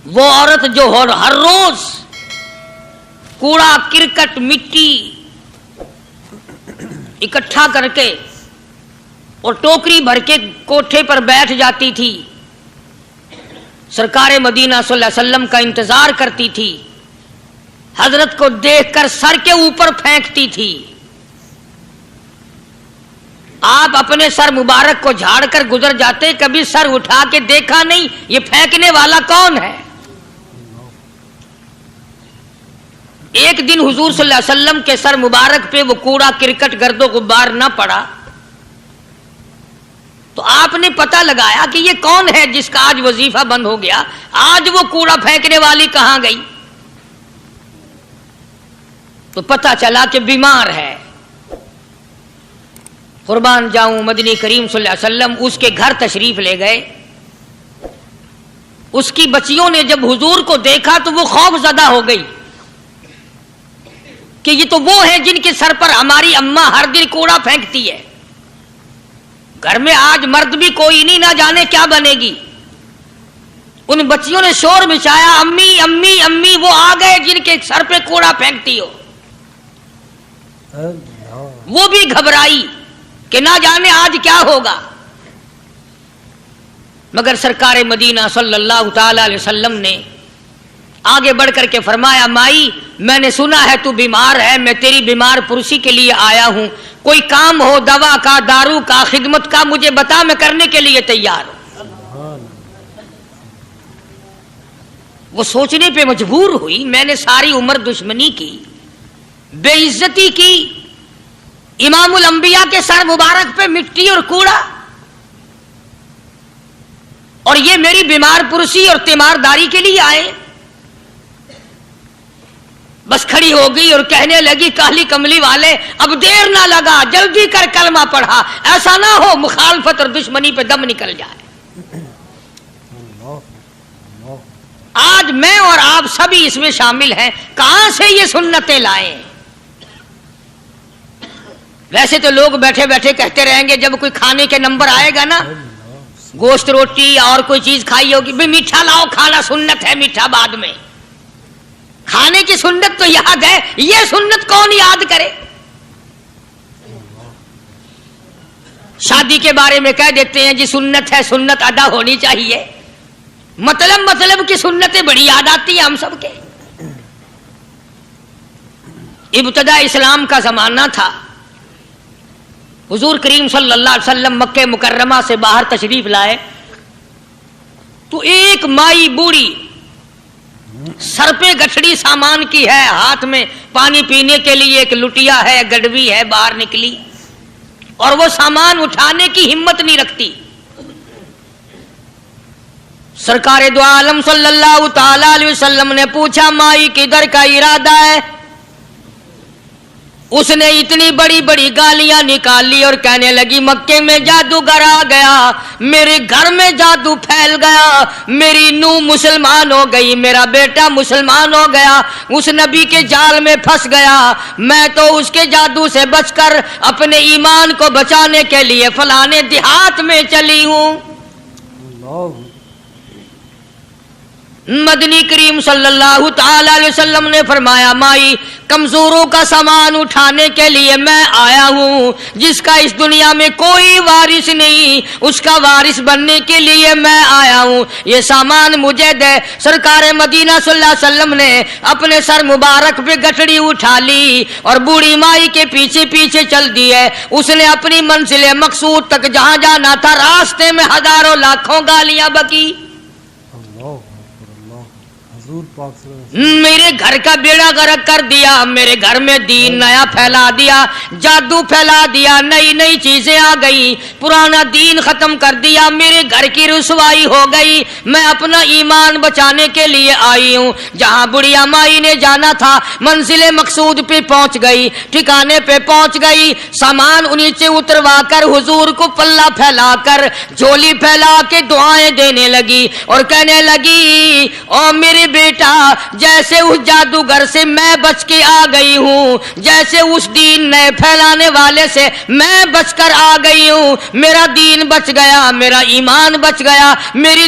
وہ عورت جو ہر روز کوڑا کرکٹ مٹی اکٹھا کر کے اور ٹوکری بھر کے کوٹھے پر بیٹھ جاتی تھی، سرکار مدینہ صلی اللہ علیہ وسلم کا انتظار کرتی تھی، حضرت کو دیکھ کر سر کے اوپر پھینکتی تھی، آپ اپنے سر مبارک کو جھاڑ کر گزر جاتے، کبھی سر اٹھا کے دیکھا نہیں یہ پھینکنے والا کون ہے۔ ایک دن حضور صلی اللہ علیہ وسلم کے سر مبارک پہ وہ کوڑا کرکٹ گرد و غبار نہ پڑا تو آپ نے پتہ لگایا کہ یہ کون ہے جس کا آج وظیفہ بند ہو گیا، آج وہ کوڑا پھینکنے والی کہاں گئی؟ تو پتہ چلا کہ بیمار ہے۔ قربان جاؤں مدنی کریم صلی اللہ علیہ وسلم اس کے گھر تشریف لے گئے۔ اس کی بچیوں نے جب حضور کو دیکھا تو وہ خوف زدہ ہو گئی کہ یہ تو وہ ہیں جن کے سر پر ہماری اماں ہر دن کوڑا پھینکتی ہے، گھر میں آج مرد بھی کوئی نہیں، نہ جانے کیا بنے گی۔ ان بچیوں نے شور مچایا، امی امی امی وہ آ گئے جن کے سر پہ کوڑا پھینکتی ہو۔ وہ بھی گھبرائی کہ نہ جانے آج کیا ہوگا، مگر سرکار مدینہ صلی اللہ تعالی علیہ وسلم نے آگے بڑھ کر کے فرمایا، مائی میں نے سنا ہے تو بیمار ہے، میں تیری بیمار پرسی کے لیے آیا ہوں، کوئی کام ہو دوا کا، دارو کا، خدمت کا مجھے بتا، میں کرنے کے لیے تیار ہوں۔ وہ سوچنے پہ مجبور ہوئی، میں نے ساری عمر دشمنی کی، بے عزتی کی، امام الانبیاء کے سر مبارک پہ مٹی اور کوڑا، اور یہ میری بیمار پرسی اور تیمارداری کے لیے آئے۔ بس کھڑی ہو گئی اور کہنے لگی، کالی کملی والے اب دیر نہ لگا، جلدی کر کلمہ پڑھا، ایسا نہ ہو مخالفت اور دشمنی پہ دم نکل جائے۔ آج میں اور آپ سبھی اس میں شامل ہیں، کہاں سے یہ سنتیں لائیں؟ ویسے تو لوگ بیٹھے بیٹھے کہتے رہیں گے جب کوئی کھانے کے نمبر آئے گا نا، گوشت روٹی اور کوئی چیز کھائی ہوگی، بھی میٹھا لاؤ، کھانا سنت ہے، میٹھا بعد میں۔ کھانے کی سنت تو یاد ہے، یہ سنت کون یاد کرے؟ شادی کے بارے میں کہہ دیتے ہیں جی سنت ہے، سنت ادا ہونی چاہیے، مطلب کی سنتیں بڑی یاد آتی ہیں ہم سب کے۔ ابتدا اسلام کا زمانہ تھا، حضور کریم صلی اللہ علیہ وسلم مکہ مکرمہ سے باہر تشریف لائے تو ایک مائی بوڑھی سر پہ گٹھڑی سامان کی ہے، ہاتھ میں پانی پینے کے لیے ایک لٹیا ہے، گڈوی ہے، باہر نکلی اور وہ سامان اٹھانے کی ہمت نہیں رکھتی۔ سرکار دو عالم صلی اللہ تعالی علیہ وسلم نے پوچھا، مائی کدھر کا ارادہ ہے؟ اس نے اتنی بڑی بڑی گالیاں نکالی اور کہنے لگی، مکے میں جادوگر آ گیا، میرے گھر میں جادو پھیل گیا، میری نوح مسلمان ہو گئی، میرا بیٹا مسلمان ہو گیا، اس نبی کے جال میں پھنس گیا، میں تو اس کے جادو سے بچ کر اپنے ایمان کو بچانے کے لیے فلانے دیہات میں چلی ہوں۔ مدنی کریم صلی اللہ تعالی علیہ وسلم نے فرمایا، مائی کمزوروں کا سامان اٹھانے کے لیے میں آیا ہوں، جس کا اس دنیا میں کوئی وارث نہیں اس کا وارث بننے کے لیے میں آیا ہوں، یہ سامان مجھے دے۔ سرکار مدینہ صلی اللہ علیہ وسلم نے اپنے سر مبارک پہ گٹھڑی اٹھا لی اور بوڑھی مائی کے پیچھے پیچھے چل دی ہے۔ اس نے اپنی منزل مقصود تک جہاں جانا تھا، راستے میں ہزاروں لاکھوں گالیاں بکی، میرے گھر کا بیڑا غرق کر دیا، میرے گھر میں دین نیا پھیلا دیا، جادو پھیلا دیا، نئی نئی چیزیں آ گئی، پرانا دین ختم کر دیا، میرے گھر کی رسوائی ہو گئی، میں اپنا ایمان بچانے کے لیے آئی ہوں۔ جہاں بڑھیا مائی نے جانا تھا منزل مقصود پہ پہنچ گئی، ٹھکانے پہ پہنچ گئی، سامان نیچے اتروا کر حضور کو پلہ پھیلا کر جھولی پھیلا کے دعائیں دینے لگی اور کہنے لگی، او میرے بیٹا، جیسے اس جادوگر سے میں بچ کے آ گئی ہوں، جیسے اس دین نئے پھیلانے والے سے میں بچ کر آ گئی ہوں، میرا دین بچ گیا، میرا ایمان بچ گیا، میری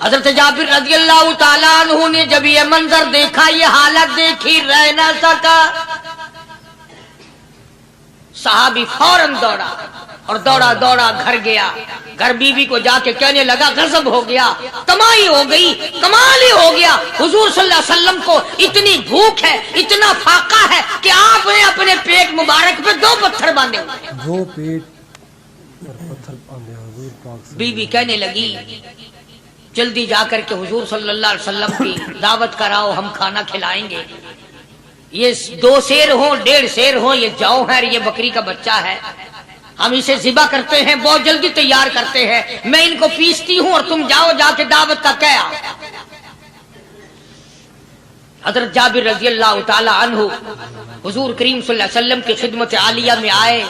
حضرت جابر رضی اللہ تعالیٰ عنہ نے جب یہ منظر دیکھا، یہ حالت دیکھی، رہ نہ سکا. صحابی فوراً دوڑا اور دوڑا دوڑا گھر گیا. گھر بیوی کو جا کے کہنے لگا غضب ہو گیا، تمائی ہو گئی، کمال ہی ہو گیا. حضور صلی اللہ علیہ وسلم کو اتنی بھوک ہے، اتنا فاقہ ہے کہ آپ نے اپنے پیٹ مبارک پہ 2 پتھر باندھے ہوئے. 2 پیٹ پر پتھر باندھے حضور پاک سے. بیوی کہنے لگی جلدی جا کر کے حضور صلی اللہ علیہ وسلم کی دعوت کراؤ، ہم کھانا کھلائیں گے. یہ 2 شیر ہوں، 1.5 شیر ہوں، یہ جو ہے، یہ بکری کا بچہ ہے، ہم اسے ذبح کرتے ہیں، بہت جلدی تیار کرتے ہیں، میں ان کو پیستی ہوں اور تم جاؤ جا کے دعوت کا کیا. حضرت جابر رضی اللہ تعالی عنہ حضور کریم صلی اللہ علیہ وسلم کی خدمت عالیہ میں آئے.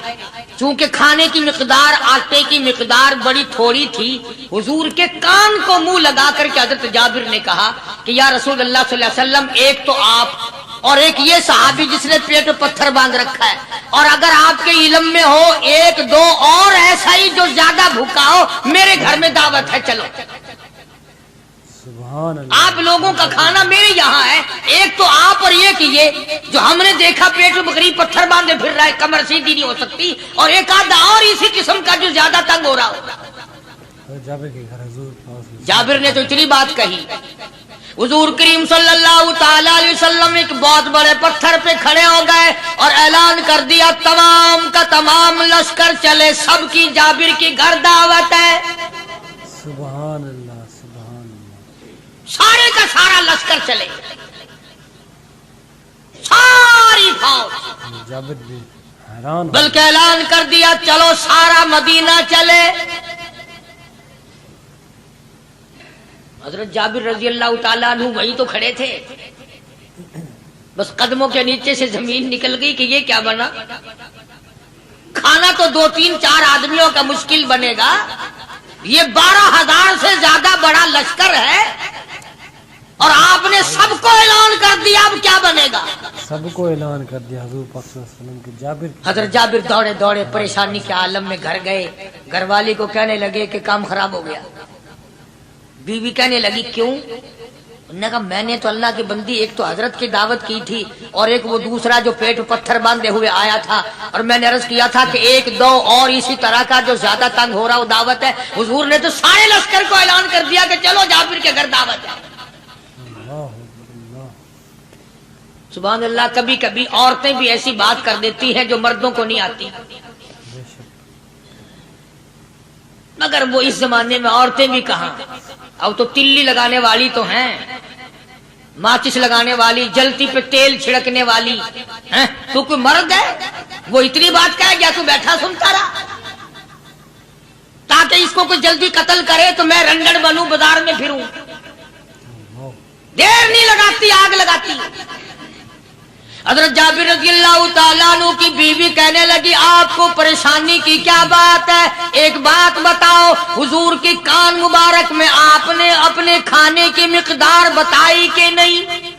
چونکہ کھانے کی مقدار، آٹے کی مقدار بڑی تھوڑی تھی، حضور کے کان کو منہ لگا کر کے حضرت جابر نے کہا کہ یا رسول اللہ صلی اللہ علیہ وسلم، ایک تو آپ اور ایک یہ صحابی جس نے پیٹ میں پتھر باندھ رکھا ہے، اور اگر آپ کے علم میں ہو 1-2 اور ایسا ہی جو زیادہ بھوکا ہو، میرے گھر میں دعوت ہے، چلو. سبحان اللہ. آپ لوگوں کا کھانا میرے یہاں ہے، ایک تو آپ اور یہ کہ یہ جو ہم نے دیکھا پیٹ میں بکری پتھر باندھے پھر رہا ہے، کمر سیدھی نہیں ہو سکتی، اور ایک آدھا اور اسی قسم کا جو زیادہ تنگ ہو رہا ہو. جابر کے گھر حضور پاک سے. جابر نے تو اتنی بات کہی، حضور کریم صلی اللہ تعالی علیہ وسلم ایک بہت بڑے پتھر پہ کھڑے ہو گئے اور اعلان کر دیا تمام کا تمام لشکر چلے، سب کی جابر کی گھر دعوت ہے. سبحان اللہ سبحان اللہ. سارے کا سارا لشکر چلے، ساری فوج. جابر بھی حیران. بلکہ اعلان کر دیا چلو سارا مدینہ چلے. حضرت جابر رضی اللہ تعالیٰ عنہ وہی تو کھڑے تھے، بس قدموں کے نیچے سے زمین نکل گئی کہ یہ کیا بنا. کھانا تو 2-3-4 آدمیوں کا مشکل بنے گا، یہ 12,000 سے زیادہ بڑا لشکر ہے، اور آپ نے سب کو اعلان کر دیا، اب کیا بنے گا. سب کو اعلان کر دیا حضور پاک صلی اللہ علیہ وسلم کے. جابر حضرت جابر دوڑے دوڑے پریشانی کے عالم میں گھر گئے. گھر والی کو کہنے لگے کہ کام خراب ہو گیا. بیوی کہنے لگی کیوں؟ انہوں نے کہا میں نے تو اللہ کی بندی ایک تو حضرت کی دعوت کی تھی، اور ایک وہ دوسرا جو پیٹ پتھر باندھے ہوئے آیا تھا، اور میں نے عرض کیا تھا کہ 1-2 اور اسی طرح کا جو زیادہ تنگ ہو رہا وہ دعوت ہے. حضور نے تو سارے لشکر کو اعلان کر دیا کہ چلو جابر کے گھر دعوت ہے. سبحان اللہ. کبھی کبھی عورتیں بھی ایسی بات کر دیتی ہیں جو مردوں کو نہیں آتی، مگر وہ اس زمانے میں عورتیں بھی کہاں، اب تو تلی لگانے والی تو ہیں، ماچس لگانے والی، جلتی پہ تیل چھڑکنے والی ہیں. تو کوئی مرد ہے وہ اتنی بات کہے گیا تو بیٹھا سنتا رہا تاکہ اس کو کوئی جلدی قتل کرے تو میں رنڈڑ بنوں، بازار میں پھروں. دیر نہیں لگاتی، آگ لگاتی. حضرت جابر رضی اللہ تعالیٰ عنہ کی بیوی کہنے لگی آپ کو پریشانی کی کیا بات ہے، ایک بات بتاؤ. حضور کی کان مبارک میں آپ نے اپنے کھانے کی مقدار بتائی کہ نہیں؟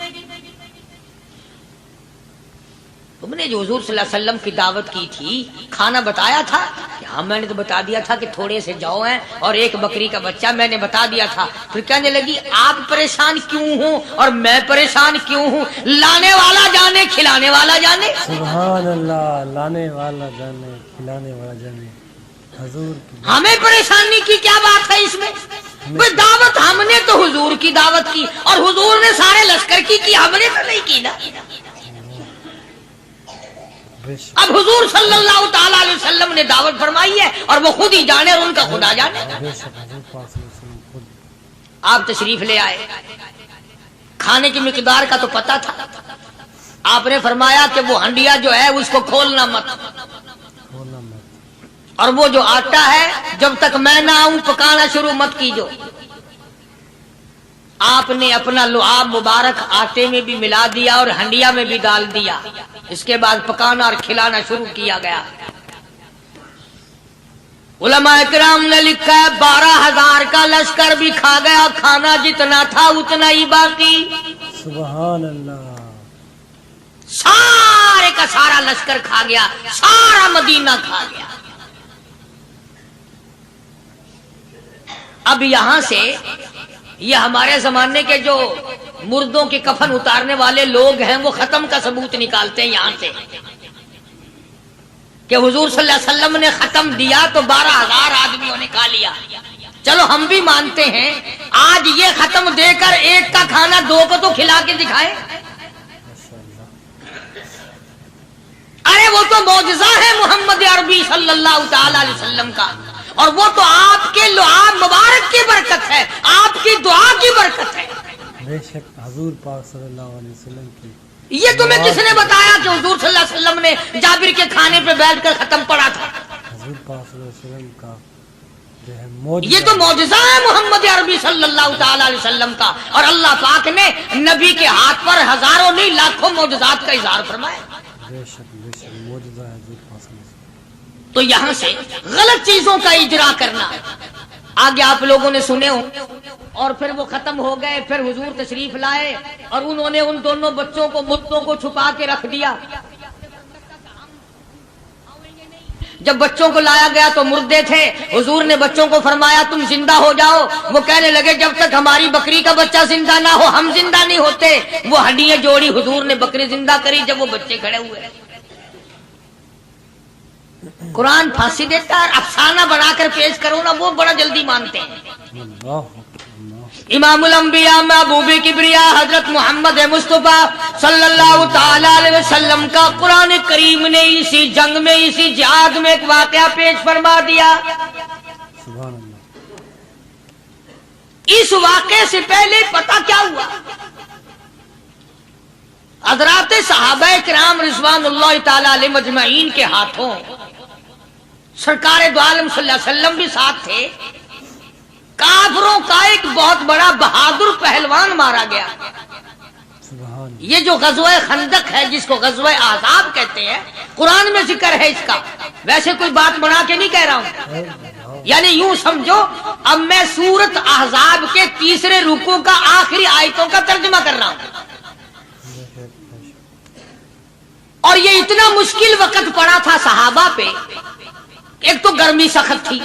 تم نے جو حضور صلی اللہ علیہ وسلم کی دعوت کی تھی کھانا بتایا تھا؟ ہاں میں نے تو بتا دیا تھا کہ تھوڑے سے جو ہیں اور ایک بکری کا بچہ، میں نے بتا دیا تھا. پھر کہنے لگی آپ پریشان کیوں ہوں اور میں پریشان کیوں ہوں؟ لانے والا جانے، کھلانے والا جانے. سبحان اللہ. لانے والا جانے، کھلانے والا جانے. حضور کی ہمیں پریشانی کی کیا بات ہے اس میں؟ بس دعوت ہم نے تو حضور کی دعوت کی، اور حضور نے سارے لشکر کی ہم نے تو نہیں کی نا. اب حضور صلی اللہ تعالیٰ علیہ وسلم نے دعوت فرمائی ہے اور وہ خود ہی جانے اور ان کا خدا جانے. آپ تشریف لے آئے، کھانے کی مقدار کا تو پتا تھا. آپ نے فرمایا کہ وہ ہنڈیا جو ہے اس کو کھولنا مت، اور وہ جو آٹا ہے جب تک میں نہ آؤں پکانا شروع مت کیجو. آپ نے اپنا لعاب مبارک آٹے میں بھی ملا دیا اور ہنڈیا میں بھی ڈال دیا. اس کے بعد پکانا اور کھلانا شروع کیا گیا. علماء کرام نے لکھا ہے 12,000 کا لشکر بھی کھا گیا، کھانا جتنا تھا اتنا ہی باقی. سبحان اللہ. سارے کا سارا لشکر کھا گیا، سارا مدینہ کھا گیا. اب یہاں سے یہ ہمارے زمانے کے جو مردوں کے کفن اتارنے والے لوگ ہیں وہ ختم کا ثبوت نکالتے ہیں یہاں سے کہ حضور صلی اللہ علیہ وسلم نے ختم دیا تو 12,000 آدمیوں نے کھا لیا. چلو ہم بھی مانتے ہیں آج یہ ختم دے کر ایک کا کھانا 2 کو تو کھلا کے دکھائے. ارے وہ تو معجزہ ہے محمد عربی صلی اللہ تعالی علیہ وسلم کا, اور وہ تو آپ کے لعاب مبارک کی برکت ہے, آپ کی دعا کی برکت ہے. بے شک حضور پاک صلی اللہ علیہ وسلم کی. یہ تمہیں کس نے بتایا کہ حضور صلی اللہ علیہ وسلم نے جابر کے کھانے پہ بیٹھ کر ختم پڑھا تھا؟ حضور پاک صلی اللہ علیہ وسلم کا جو ہے معجزہ, یہ تو معجزہ ہے محمد عربی صلی اللہ تعالی علیہ وسلم کا, اور اللہ پاک نے نبی کے ہاتھ پر ہزاروں نہیں لاکھوں معجزات کا اظہار فرمایا. بے شک معجزہ ہے حضور پاک صلی اللہ علیہ وسلم. تو یہاں سے غلط چیزوں کا اجرا کرنا آگے آپ لوگوں نے سنے ہو, اور پھر وہ ختم ہو گئے. پھر حضور تشریف لائے اور انہوں نے ان دونوں بچوں کو مردوں کو چھپا کے رکھ دیا. جب بچوں کو لایا گیا تو مردے تھے. حضور نے بچوں کو فرمایا تم زندہ ہو جاؤ. وہ کہنے لگے جب تک ہماری بکری کا بچہ زندہ نہ ہو ہم زندہ نہیں ہوتے. وہ ہڈیاں جوڑی, حضور نے بکری زندہ کری. جب وہ بچے کھڑے ہوئے, قرآن پھانسی دیتا ہے, افسانہ بنا کر پیش کرو نا وہ بڑا جلدی مانتے ہیں. امام الانبیاء محبوب کبریا حضرت محمد مصطفیٰ صلی اللہ تعالی علیہ وسلم کا قرآن کریم نے اسی جنگ میں, اسی جہاد میں ایک واقعہ پیش فرما دیا. سبحان اللہ. اس واقعے سے پہلے پتہ کیا ہوا؟ حضرات صحابہ کرام رضوان اللہ تعالی علیہ مجمعین کے ہاتھوں سرکار دو عالم صلی اللہ علیہ وسلم بھی ساتھ تھے. کافروں کا ایک بہت بڑا بہادر پہلوان مارا گیا. سبحان. یہ جو غزوہ خندق ہے جس کو غزوہ احزاب کہتے ہیں, قرآن میں ذکر ہے اس کا. ویسے کوئی بات بنا کے نہیں کہہ رہا ہوں, یعنی یوں سمجھو اب میں سورت احزاب کے 3 رکوع کا آخری آیتوں کا ترجمہ کر رہا ہوں. اور یہ اتنا مشکل وقت پڑا تھا صحابہ پہ. ایک تو گرمی سخت تھی,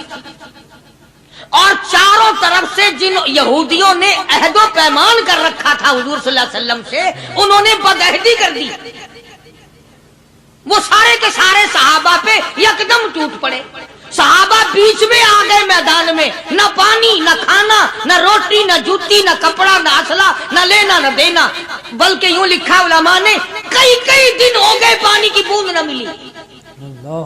اور چاروں طرف سے جن یہودیوں نے عہد و پیمان کر رکھا تھا حضور صلی اللہ علیہ وسلم سے, انہوں نے بدعہدی کر دی. وہ سارے کے سارے صحابہ پہ یکدم ٹوٹ پڑے. صحابہ بیچ میں آ گئے میدان میں, نہ پانی نہ کھانا نہ روٹی نہ جوتی نہ کپڑا نہ اسلحہ نہ لینا نہ دینا. بلکہ یوں لکھا علماء نے کئی دن ہو گئے پانی کی بوند نہ ملی. اللہ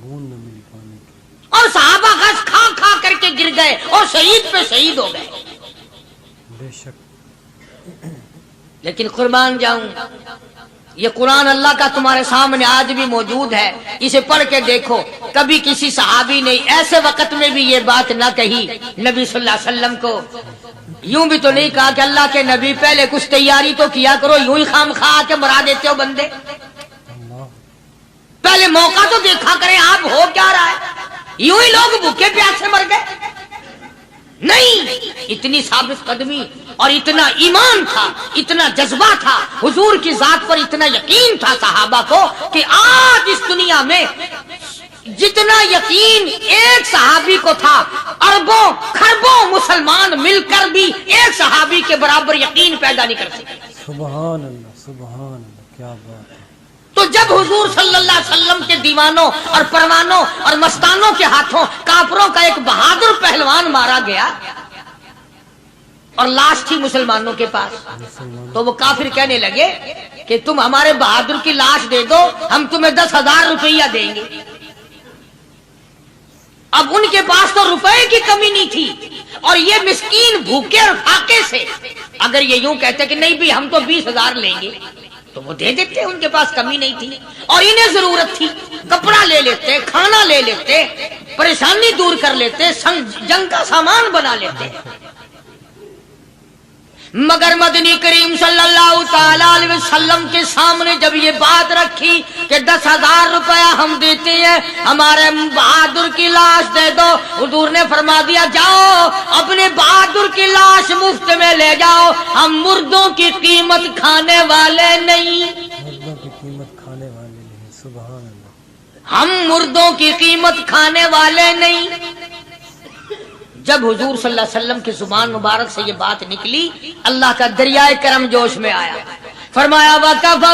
بوند نہ ملی پانی کی. اور صحابہ گھاس کھا کھا کر کے گر گئے اور شہید پہ شہید ہو گئے. بے شک. لیکن قربان جاؤں, یہ قرآن اللہ کا تمہارے سامنے آج بھی موجود ہے. اسے پڑھ کے دیکھو. کبھی کسی صحابی نے ایسے وقت میں بھی یہ بات نہ کہی نبی صلی اللہ علیہ وسلم کو. یوں بھی تو نہیں کہا کہ اللہ کے نبی پہلے کچھ تیاری تو کیا کرو, یوں ہی خام خواہ کے مرا دیتے ہو بندے. پہلے موقع تو دیکھا کریں آپ ہو کیا رہا ہے. یوں ہی لوگ بھوکے پیاسے مر گئے. نہیں, اتنی ثابت قدمی اور اتنا ایمان تھا, اتنا جذبہ تھا, حضور کی ذات پر اتنا یقین تھا صحابہ کو کہ آج اس دنیا میں جتنا یقین ایک صحابی کو تھا, اربوں خربوں مسلمان مل کر بھی ایک صحابی کے برابر یقین پیدا نہیں کر سکتے. سبحان اللہ سبحان اللہ, کیا بات ہے. تو جب حضور صلی اللہ علیہ وسلم کے دیوانوں اور پروانوں اور مستانوں کے ہاتھوں کافروں کا ایک بہادر پہلوان مارا گیا اور لاش تھی مسلمانوں کے پاس, تو وہ کافر کہنے لگے کہ تم ہمارے بہادر کی لاش دے دو, ہم تمہیں 10,000 روپیہ دیں گے. اب ان کے پاس تو روپے کی کمی نہیں تھی, اور یہ مسکین بھوکے اور فاقے سے اگر یہ یوں کہتے کہ نہیں بھی ہم تو 20,000 لیں گے تو وہ دے دیتے. ان کے پاس کمی نہیں تھی, اور انہیں ضرورت تھی. کپڑا لے لیتے, کھانا لے لیتے, پریشانی دور کر لیتے, جنگ کا سامان بنا لیتے. مگر مدنی کریم صلی اللہ تعالی علیہ وسلم کے سامنے جب یہ بات رکھی کہ 10,000 روپیہ ہم دیتے ہیں, ہمارے بہادر کی لاش دے دو, حضور نے فرما دیا جاؤ اپنے بہادر کی لاش مفت میں لے جاؤ, ہم مردوں کی قیمت کھانے والے نہیں. مردوں کی قیمت کھانے والے نہیں. سبحان اللہ. ہم مردوں کی قیمت کھانے والے نہیں. جب حضور صلی اللہ علیہ وسلم کی زبان مبارک سے یہ بات نکلی، اللہ کا دریائے کرم جوش میں آیا، فرمایا وَكَفَ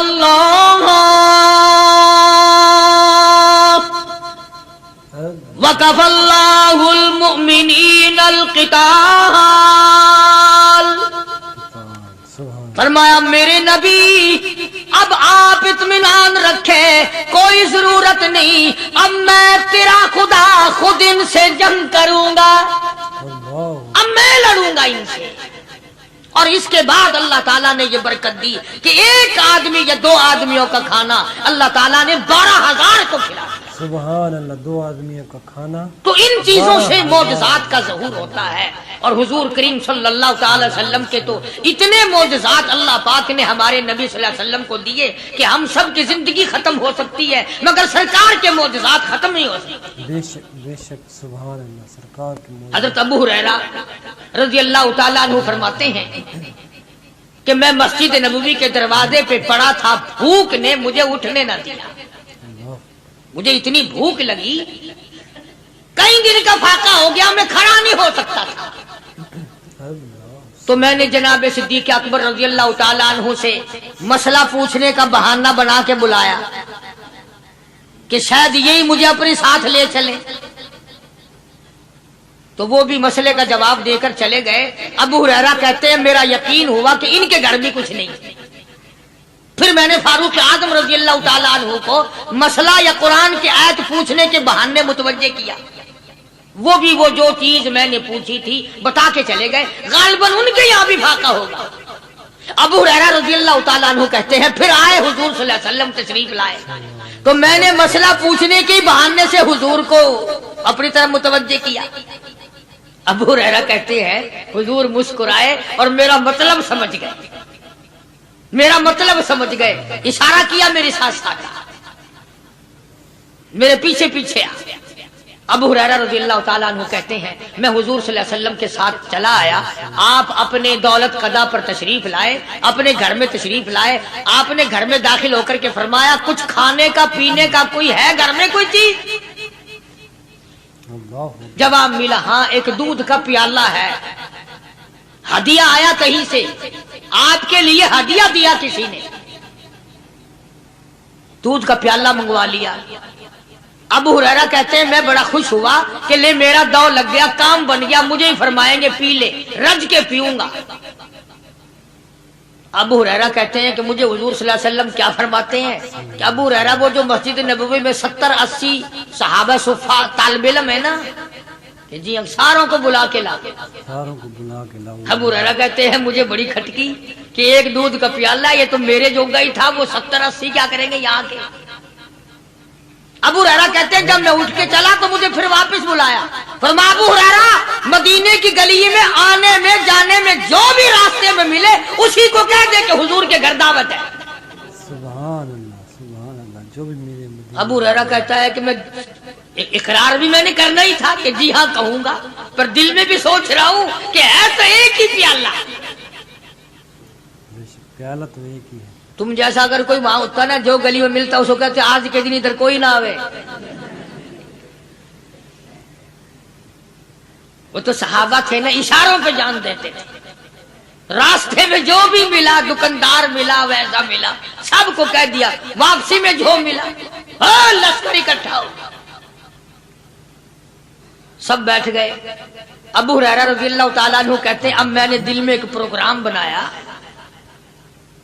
اللَّهُ الْمُؤْمِنِينَ الْقِتَالَ، فرمایا میرے نبی اب آپ اطمینان رکھے، کوئی ضرورت نہیں، اب میں تیرا خدا خود ان سے جنگ کروں گا، اب میں لڑوں گا ان سے۔ اور اس کے بعد اللہ تعالیٰ نے یہ برکت دی کہ ایک آدمی یا دو آدمیوں کا کھانا اللہ تعالیٰ نے 12,000 کو کھلایا۔ سبحان اللہ، 2 آدمیوں کا کھانا۔ تو ان چیزوں سے معجزات کا ظہور ہوتا ہے، اور حضور کریم صلی اللہ تعالی وسلم کے تو اتنے معجزات اللہ پاک نے ہمارے نبی صلی اللہ علیہ وسلم کو دیے کہ ہم سب کی زندگی ختم ہو سکتی ہے مگر سرکار کے معجزات ختم نہیں ہو سکتے۔ بے شک سبحان اللہ، سرکار کی معجزات۔ حضرت ابو ہریرہ رضی اللہ تعالیٰ عنہ فرماتے ہیں کہ میں مسجد نبوی کے دروازے پہ پڑا تھا، بھوک نے مجھے اٹھنے نہ دیا، مجھے اتنی بھوک لگی، کئی دن کا فاقہ ہو گیا، میں کھڑا نہیں ہو سکتا تھا۔ تو میں نے جناب صدیق اکبر رضی اللہ تعالیٰ عنہ سے مسئلہ پوچھنے کا بہانہ بنا کے بلایا کہ شاید یہی مجھے اپنے ساتھ لے چلے، تو وہ بھی مسئلے کا جواب دے کر چلے گئے۔ ابو ہریرہ کہتے ہیں میرا یقین ہوا کہ ان کے گھر بھی کچھ نہیں۔ پھر میں نے فاروق اعظم رضی اللہ تعالیٰ عنہ کو مسئلہ یا قرآن کی آیت پوچھنے کے بہانے متوجہ کیا، وہ بھی وہ جو چیز میں نے پوچھی تھی بتا کے چلے گئے، غالباً ان کے یہاں بھی فاقہ ہوگا۔ ابو ہریرہ رضی اللہ تعالیٰ عنہ کہتے ہیں پھر آئے حضور صلی اللہ علیہ وسلم تشریف لائے، تو میں نے مسئلہ پوچھنے کے بہانے سے حضور کو اپنی طرف متوجہ کیا۔ ابو ہریرہ کہتے ہیں حضور مسکرائے اور میرا مطلب سمجھ گئے، میرا مطلب سمجھ گئے، اشارہ کیا میرے ساتھ ساتھ، میرے پیچھے پیچھے آ۔ ابو ہریرہ رضی اللہ تعالیٰ عنہ کہتے ہیں میں حضور صلی اللہ علیہ وسلم کے ساتھ چلا آیا، آپ اپنے دولت قضا پر تشریف لائے، اپنے گھر میں تشریف لائے، آپ نے گھر میں داخل ہو کر کے فرمایا کچھ کھانے کا پینے کا کوئی ہے گھر میں کوئی چیز؟ جواب ملا ہاں ایک دودھ کا پیالہ ہے، ہدیہ آیا کہیں سے، آپ کے لیے ہدیہ دیا کسی نے، دودھ کا پیالہ منگوا لیا۔ ابو ہریرہ کہتے ہیں میں بڑا خوش ہوا کہ لے میرا دو لگ گیا، کام بن گیا، مجھے ہی فرمائیں گے پی لے، رج کے پیوں گا۔ ابو ہریرہ کہتے ہیں کہ مجھے حضور صلی اللہ علیہ وسلم کیا فرماتے ہیں کہ ابو ہریرہ وہ جو مسجد نبوی میں 70-80 صحابہ صفحہ طالب علم ہے نا، کہ جی ہم ساروں کو بلا کے لا، ابو ہریرہ کہتے ہیں مجھے بڑی کھٹکی کہ ایک دودھ کا پیالہ یہ تو میرے جوگا ہی تھا، وہ 70-80 کیا کریں گے یہاں کے۔ ابو ہریرہ کہتے ہیں جب میں اٹھ کے چلا تو مجھے پھر واپس بلایا، فرمایا ابو ہریرہ مدینے کی گلی میں آنے میں جانے میں جو بھی راستے میں ملے اسی کو کہہ دے کہ حضور کے گھر دعوت ہے۔ سبحان اللہ جو بھی میرے ابو ہریرہ کہتا ہے کہ میں اقرار بھی میں نے کرنا ہی تھا کہ جی ہاں کہوں گا، پر دل میں بھی سوچ رہا ہوں کہ ہے تو ایک ہی پیالہ، پیالہ تو ایک ہی ہے۔ تم جیسا اگر کوئی وہاں ہوتا نا جو گلی میں ملتا اس کو کہتے آج کے دن ادھر کوئی نہ آوے، وہ تو صحابہ تھے نا، اشاروں پہ جان دیتے تھے، راستے میں جو بھی ملا، دکاندار ملا ویسا ملا، سب کو کہہ دیا، واپسی میں جو ملا لشکر اکٹھا ہو، سب بیٹھ گئے۔ ابو ہریرہ رضی اللہ تعالیٰ عنہ کہتے ہیں اب میں نے دل میں ایک پروگرام بنایا،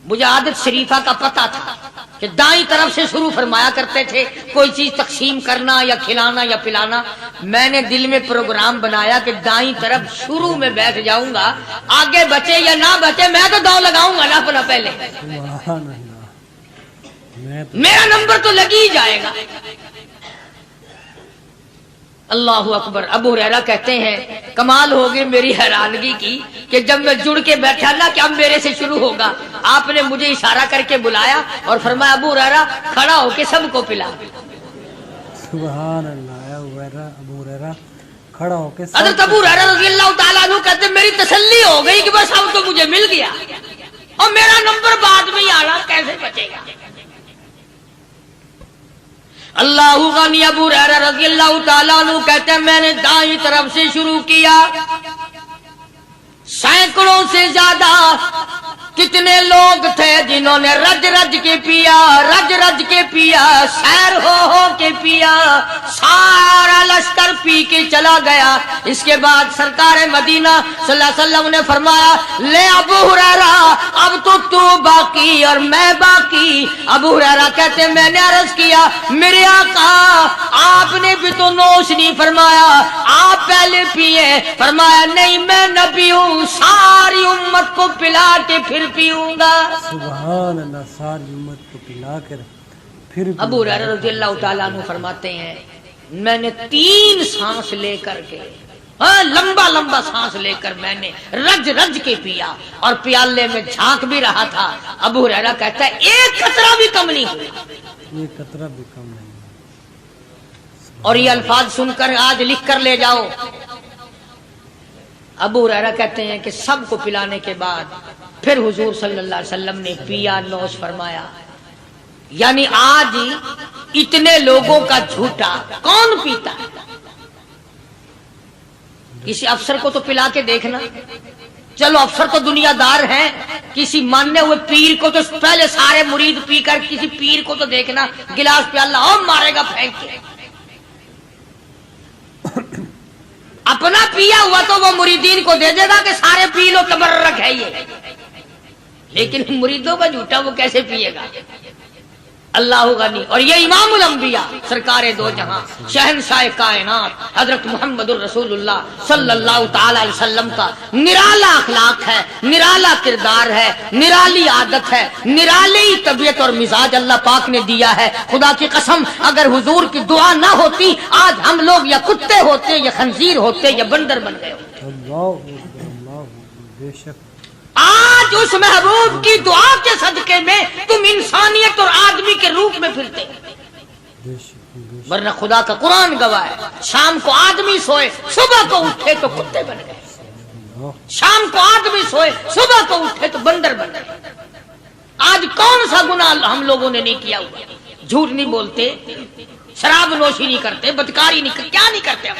مجھے عادت شریفہ کا پتہ تھا کہ دائیں طرف سے شروع فرمایا کرتے تھے کوئی چیز تقسیم کرنا یا کھلانا یا پلانا، میں نے دل میں پروگرام بنایا کہ دائیں طرف شروع میں بیٹھ جاؤں گا، آگے بچے یا نہ بچے میں تو دو لگاؤں گا نا اپنا پہلے، میرا نمبر تو لگ ہی جائے گا۔ اللہ اکبر۔ ابو ہریرہ کہتے ہیں کمال ہوگی میری حیرانگی کی کہ جب میں جڑ کے بیٹھا نا کہ اب میرے سے شروع ہوگا، آپ نے مجھے اشارہ کر کے بلایا اور فرمایا ابو ہریرہ کھڑا ہو کے سب کو پلا۔ سبحان اللہ، ابو ہریرہ کھڑا ہو کے حضرت ابو ہریرہ رضی اللہ تعالیٰ عنہ کہتے ہیں میری تسلی ہو گئی کہ بس اب تو مجھے مل گیا، اور میرا نمبر بعد میں ہی آ رہا، کیسے بچے گا۔ اللہ غنی ابو ہریرہ رضی اللہ تعالیٰ عنہ کہتے ہیں میں نے دائیں طرف سے شروع کیا، سینکڑوں سے زیادہ کتنے لوگ تھے جنہوں نے رج رج کے پیا، رج رج کے پیا، سیر ہو کے پیا، سارا لشکر پی کے چلا گیا۔ اس کے بعد سرکار مدینہ صلی اللہ علیہ وسلم نے فرمایا لے ابو ہریرہ اب تو باقی اور میں باقی۔ ابو ہریرہ کہتے ہیں میں نے عرض کیا میرے آقا آپ نے بھی تو نوش نہیں فرمایا، آپ پہلے پیے۔ فرمایا نہیں میں نبی ہوں، ساری امت کو پلا کے پھر پیوں گا۔ سبحان اللہ، ساری امت کو پلا کر پھر ابو ہریرہ رضی اللہ تعالیٰ عنہ فرماتے ہیں میں نے 3 سانس لے کر کے، لمبا لمبا سانس لے کر میں نے رج رج کے پیا اور پیالے میں جھانک بھی رہا تھا۔ ابو ہریرہ کہتا ہے ایک قطرہ بھی کم نہیں ہوا، ایک قطرہ بھی کم نہیں۔ اور یہ الفاظ سن کر آج لکھ کر لے جاؤ۔ ابو ہریرہ کہتے ہیں کہ سب کو پلانے کے بعد پھر حضور صلی اللہ علیہ وسلم نے پیا، نوش فرمایا۔ یعنی آج اتنے لوگوں کا جھوٹا کون پیتا ہے؟ کسی افسر کو تو پلا کے دیکھنا، چلو افسر تو دنیا دار ہیں، کسی ماننے ہوئے پیر کو تو پہلے سارے مرید پی کر کسی پیر کو تو دیکھنا گلاس پہ اللہ اور مارے گا پھینک کے۔ اپنا پیا ہوا تو وہ مریدین کو دے دے گا کہ سارے پی لو، تبرک ہے یہ، لیکن مریدوں کا جھوٹا وہ کیسے پیے گا؟ اللہ غنی۔ اور یہ امام الانبیاء سرکار دو جہاں شہنشاہ کائنات حضرت محمد الرسول اللہ صلی اللہ تعالی علیہ وسلم کا نرالا اخلاق ہے، نرالا کردار ہے، نرالی عادت ہے، نرالی طبیعت اور مزاج اللہ پاک نے دیا ہے۔ خدا کی قسم اگر حضور کی دعا نہ ہوتی آج ہم لوگ یا کتے ہوتے یا خنزیر ہوتے یا بندر بن گئے ہوتے۔ اللہ اکبر، اللہ اکبر، بے شک آج اس محبوب کی دعا کے صدقے میں تم انسانیت اور آدمی کے روپ میں پھرتے، بے شک، ورنہ خدا کا قرآن گواہ ہے شام کو آدمی سوئے صبح کو اٹھے تو کتے بن گئے، شام کو آدمی سوئے صبح کو اٹھے تو بندر بن گئے۔ آج کون سا گناہ ہم لوگوں نے نہیں کیا ہوا؟ جھوٹ نہیں بولتے، شراب نوشی نہیں کرتے، بدکاری نہیں کرتے، کیا نہیں کرتے ہم؟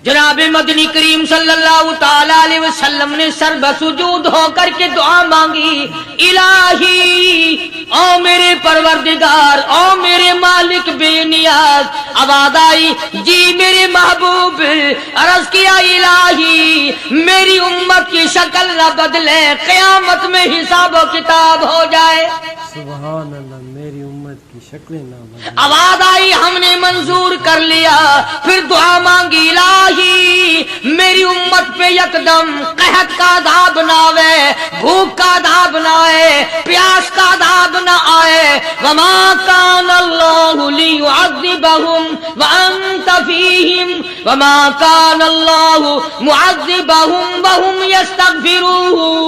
جناب مدنی کریم صلی اللہ تعالی علیہ وسلم نے سر بسجود ہو کر کے دعا مانگی، الہی او میرے پروردگار، او میرے مالک بے نیاز۔ آواز آئی جی میرے محبوب، عرض کیا الہی میری امت کی شکل نہ بدلے، قیامت میں حساب و کتاب ہو جائے۔ سبحان اللہ، میری امت کی شکلیں نہ بدلیں۔ آواز آئی ہم نے منظور کر لیا، پھر دعا مانگی الہی میری امت پہ یکدم قحط کا عذاب نہ آئے، بھوک کا عذاب نہ آئے، پیاس کا عذاب نہ آئے۔ وما کان اللہ لیعذبہم وانت فیہم وما کان اللہ معذبہم وہم یستغفرون۔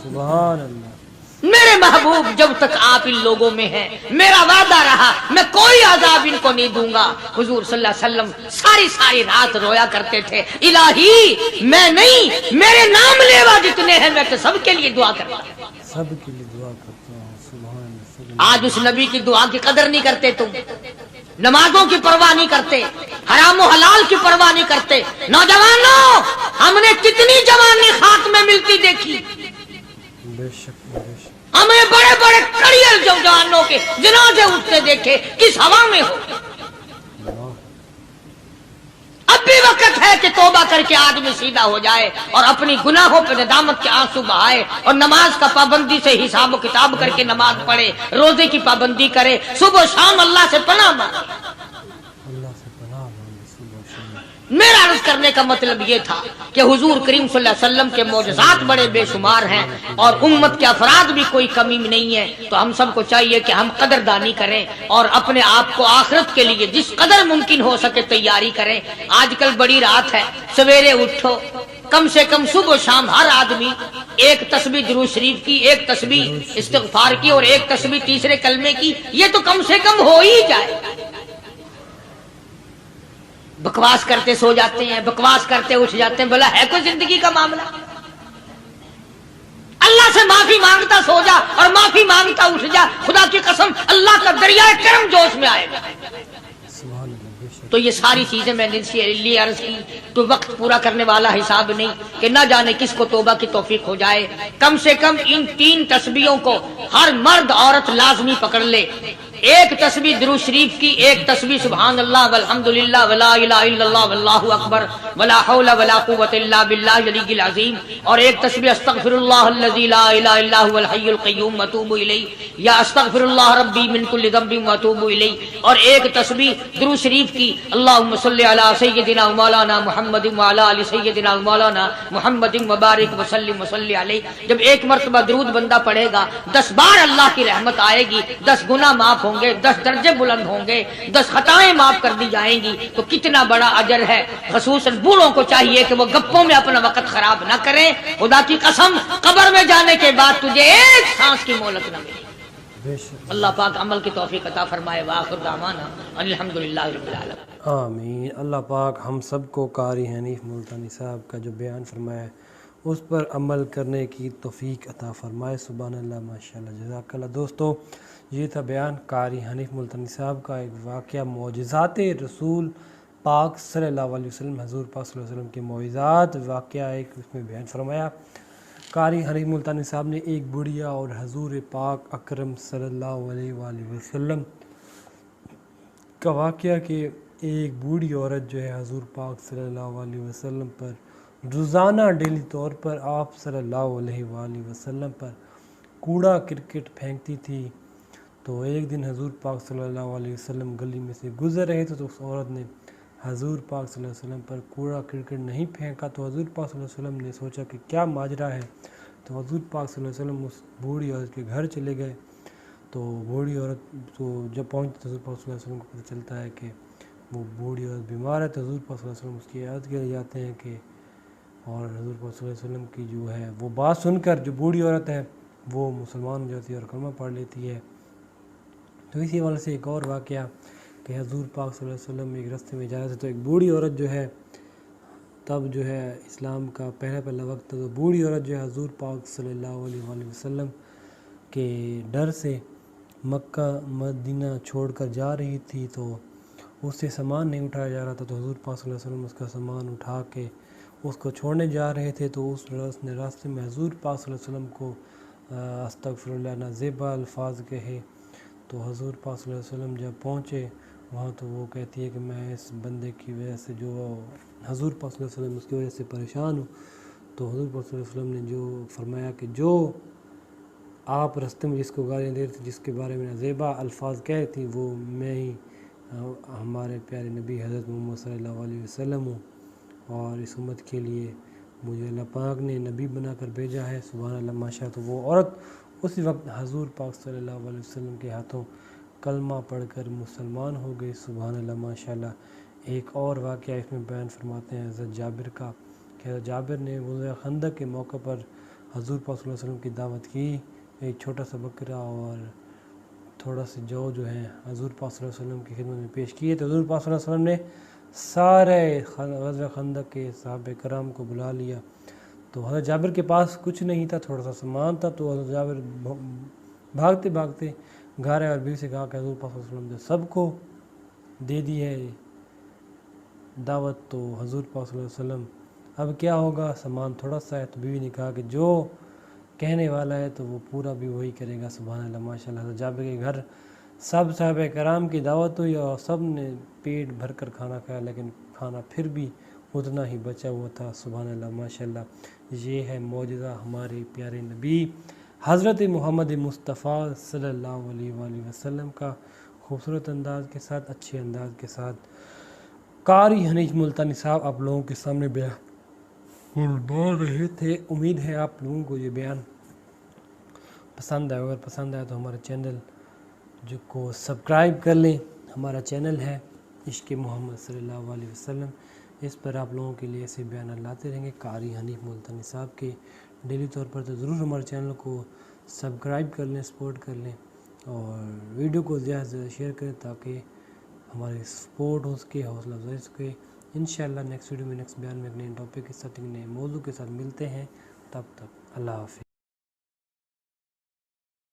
سبحان اللہ، میرے محبوب جب تک آپ ان لوگوں میں ہیں میرا وعدہ رہا میں کوئی عذاب ان کو نہیں دوں گا۔ حضور صلی اللہ علیہ وسلم ساری رات رویا کرتے تھے، الہی میں نہیں میرے نام لیوا جتنے ہیں میں تو سب کے لیے دعا کرتا ہوں، سب کے لیے دعا کرتا ہوں۔ سبحان اللہ، آج اس نبی کی دعا کی قدر نہیں کرتے، تم نمازوں کی پرواہ نہیں کرتے، حرام و حلال کی پرواہ نہیں کرتے۔ نوجوانوں ہم نے کتنی جوانی خاک میں ملتی دیکھی، بے شک، بے شک، ہمیں بڑے بڑے کریئر جوانوں کے جنازے اٹھتے دیکھے، کس ہوا میں ہو۔ اللہ، اب بھی وقت ہے کہ توبہ کر کے آدمی سیدھا ہو جائے اور اپنی گناہوں پہ ندامت کے آنسو بہائے اور نماز کا پابندی سے حساب و کتاب کر کے نماز پڑھے، روزے کی پابندی کرے، صبح و شام اللہ سے پناہ مانگے۔ اللہ سے پناہ مانگے صبح شام۔ میرا عرض کرنے کا مطلب یہ تھا کہ حضور کریم صلی اللہ علیہ وسلم کے معجزات بڑے بے شمار ہیں اور امت کے افراد بھی کوئی کمی نہیں ہے، تو ہم سب کو چاہیے کہ ہم قدردانی کریں اور اپنے آپ کو آخرت کے لیے جس قدر ممکن ہو سکے تیاری کریں۔ آج کل بڑی رات ہے، سویرے اٹھو، کم سے کم صبح و شام ہر آدمی ایک تسبیح درود شریف کی، ایک تسبیح استغفار کی اور ایک تسبیح تیسرے کلمے کی، یہ تو کم سے کم ہو ہی جائے۔ بکواس کرتے سو جاتے ہیں، بکواس کرتے اٹھ جاتے ہیں، بھلا ہے کوئی زندگی کا معاملہ؟ اللہ سے معافی معافی مانگتا سو جا اور معافی مانگتا اٹھ جا، خدا کی قسم اللہ کا دریائے کرم جوش میں آئے گا۔ سبحان اللہ، بے شک۔ تو یہ ساری چیزیں میں نے لیے عرض کی، تو وقت پورا کرنے والا حساب نہیں کہ نہ جانے کس کو توبہ کی توفیق ہو جائے۔ کم سے کم ان 3 تسبیحوں کو ہر مرد عورت لازمی پکڑ لے۔ ایک تسبیح درود شریف کی، ایک تسبیح سبحان اللہ والحمدللہ ولا الہ الا اللہ واللہ اکبر ولا حول ولا قوت الا باللہ العلی العظیم، اور ایک تسبیح استغفر اللہ الذی لا الہ الا هو الحی القیوم واتوب الیہ یا استغفر اللہ ربی من کل ذنب واتوب الیہ، اور ایک تسبیح درود شریف کی اللہم صلی علی سیدنا و مولانا محمد وعلی آل سیدنا و مولانا محمد وبارک وسلم وصلی علیہ۔ جب ایک مرتبہ درود بندہ پڑھے گا 10 بار اللہ کی رحمت آئے گی، 10 گناہ معاف ہوں گے، 10 درجے بلند ہوں گے، 10 خطائیں معاف کر دی جائیں گی۔ تو کتنا بڑا اجر ہے۔ خصوصاً بوڑھوں کو چاہیے کہ وہ گپوں میں اپنا وقت خراب نہ کریں۔ خدا کی قسم قبر میں جانے کے بعد تجھے ایک سانس کی مہلت نہ ملے۔ بے شک۔ اللہ پاک عمل کی توفیق عطا فرمائے۔ وآخر دعوانا الحمدللہ رب العالمین۔ آمین۔ اللہ پاک ہم سب کو قاری حنیف ملتانی صاحب کا جو بیان فرمایا ہے اس پر عمل کرنے کی توفیق عطا فرمائے۔ سبحان اللہ، ماشاءاللہ، جزاک اللہ۔ دوستو، یہ تھا بیان قاری حنیف ملتانی صاحب کا ایک واقعہ، معجزات رسول پاک صلی اللہ علیہ وسلم، حضور پاک صلی اللہ علیہ وسلم کے معجزات واقعہ ایک اس میں بیان فرمایا۔ قاری حنیف ملتانی صاحب نے ایک بڑھیا اور حضور پاک اکرم صلی اللہ علیہ وآلہ وسلم کا واقعہ کہ ایک بوڑھی عورت جو ہے حضور پاک صلی اللہ علیہ وسلم پر روزانہ ڈیلی طور پر آپ صلی اللہ علیہ وآلہ وسلم پر کوڑا کرکٹ پھینکتی تھی۔ تو ایک دن حضور پاک صلی اللہ علیہ وسلم گلی میں سے گزر رہے تھے تو اس عورت نے حضور پاک صلی اللہ علیہ وسلم پر کوڑا کرکٹ نہیں پھینکا، تو حضور پاک صلی اللہ علیہ وسلم نے سوچا کہ کیا ماجرا ہے۔ تو حضور پاک صلی اللہ علیہ وسلم اس بوڑھی عورت کے گھر چلے گئے۔ تو بوڑھی عورت تو جب پہنچتی تو حضور پاک صلی اللہ علیہ وسلم کو پتہ چلتا ہے کہ وہ بوڑھی عورت بیمار ہے، تو حضور پاک صلی اللہ علیہ وسلم اس کی عیادت کے لیے جاتے ہیں کہ، اور حضور پاک صلی اللہ علیہ وسلم کی جو ہے وہ بات سن کر جو بوڑھی عورت ہے وہ مسلمان ہو جاتی ہے اور کلمہ پڑھ لیتی ہے۔ تو اسی حوالے سے ایک اور واقعہ کہ حضور پاک صلی اللہ علیہ وسلم ایک راستے میں جا رہے تھے تو ایک بوڑھی عورت جو ہے، تب جو ہے اسلام کا پہلا وقت تھا، تو بوڑھی عورت جو ہے حضور پاک صلی اللہ علیہ وآلہ وسلم کے ڈر سے مکہ مدینہ چھوڑ کر جا رہی تھی، تو اس سے سامان نہیں اٹھایا جا رہا تھا، تو حضور پاک صلی اللہ علیہ وسلم اس کا سامان اٹھا کے اس کو چھوڑنے جا رہے تھے۔ تو اس نے راستے میں حضور پاک صلی اللہ علیہ وسلم کو استغفر اللہ نازیبا الفاظ کہے۔ تو حضور پاک صلی اللہ علیہ وسلم جب پہنچے وہاں تو وہ کہتی ہے کہ میں اس بندے کی وجہ سے جو حضور پاک صلی اللہ علیہ وسلم اس کی وجہ سے پریشان ہوں۔ تو حضور پاک صلی اللہ علیہ وسلم نے جو فرمایا کہ جو آپ راستے میں جس کو گالیاں دے رہے تھے، جس کے بارے میں نازیبا الفاظ کہہ رہی تھی، وہ میں ہی ہمارے پیارے نبی حضرت محمد صلی اللہ علیہ وسلم ہوں، اور اس امت کے لیے مجھے اللہ پاک نے نبی بنا کر بھیجا ہے۔ سبحان اللہ، ماشاءاللہ۔ تو وہ عورت اسی وقت حضور پاک صلی اللہ علیہ وسلم کے ہاتھوں کلمہ پڑھ کر مسلمان ہو گئی۔ سبحان اللہ، ماشاءاللہ۔ ایک اور واقعہ اس میں بیان فرماتے ہیں حضرت جابر کا کہ حضرت جابر نے غزوہ خندق کے موقع پر حضور پاک صلی اللہ علیہ وسلم کی دعوت کی، ایک چھوٹا سا بکرا اور تھوڑا سا جو ہے حضور پاک صلی اللہ علیہ وسلم کی خدمت میں پیش کیے۔ تو حضور پاک صلی اللہ علیہ وسلم نے سارے غزوہ خندق کے صحابہ کرام کو بلا لیا۔ تو حضرت جابر کے پاس کچھ نہیں تھا، تھوڑا سا سامان تھا، تو حضرت جابر بھاگتے بھاگتے گھر آئے اور بیوی سے کہا کہ حضور پاک صلی اللہ علیہ وسلم نے سب کو دے دی ہے دعوت، تو حضور پاک صلی اللہ علیہ وسلم اب کیا ہوگا، سامان تھوڑا سا ہے۔ تو بیوی نے کہا کہ جو کہنے والا ہے تو وہ پورا بھی وہی کرے گا۔ سبحان اللہ، ماشاءاللہ۔ حضرت جابر کے گھر سب صحابہ کرام کی دعوت ہوئی اور سب نے پیٹ بھر کر کھانا کھایا، لیکن کھانا پھر بھی اتنا ہی بچا ہوا تھا۔ سبحان اللہ، ماشاءاللہ۔ یہ ہے معجزہ ہمارے پیارے نبی حضرت محمد مصطفیٰ صلی اللہ علیہ وآلہ وسلم کا، خوبصورت انداز کے ساتھ، اچھے انداز کے ساتھ قاری حنیف ملتانی صاحب آپ لوگوں کے سامنے بیان فرما رہے تھے۔ امید ہے آپ لوگوں کو یہ بیان پسند آئے، اگر پسند آئے تو ہمارے چینل جو کو سبسکرائب کر لیں۔ ہمارا چینل ہے عشق محمد صلی اللہ علیہ وسلم، اس پر آپ لوگوں کے لیے ایسے بیانات لاتے رہیں گے قاری حنیف ملتانی صاحب کے ڈیلی طور پر۔ تو ضرور ہمارے چینل کو سبسکرائب کر لیں، سپورٹ کر لیں، اور ویڈیو کو زیادہ سے زیادہ شیئر کریں تاکہ ہماری سپورٹ ہو سکے، حوصلہ افزائی ہو سکے۔ انشاءاللہ نیکسٹ ویڈیو میں نیکسٹ بیان میں ایک نئے ٹاپک کے ساتھ، ایک نئے موضوع کے ساتھ ملتے ہیں۔ تب تک اللہ حافظ۔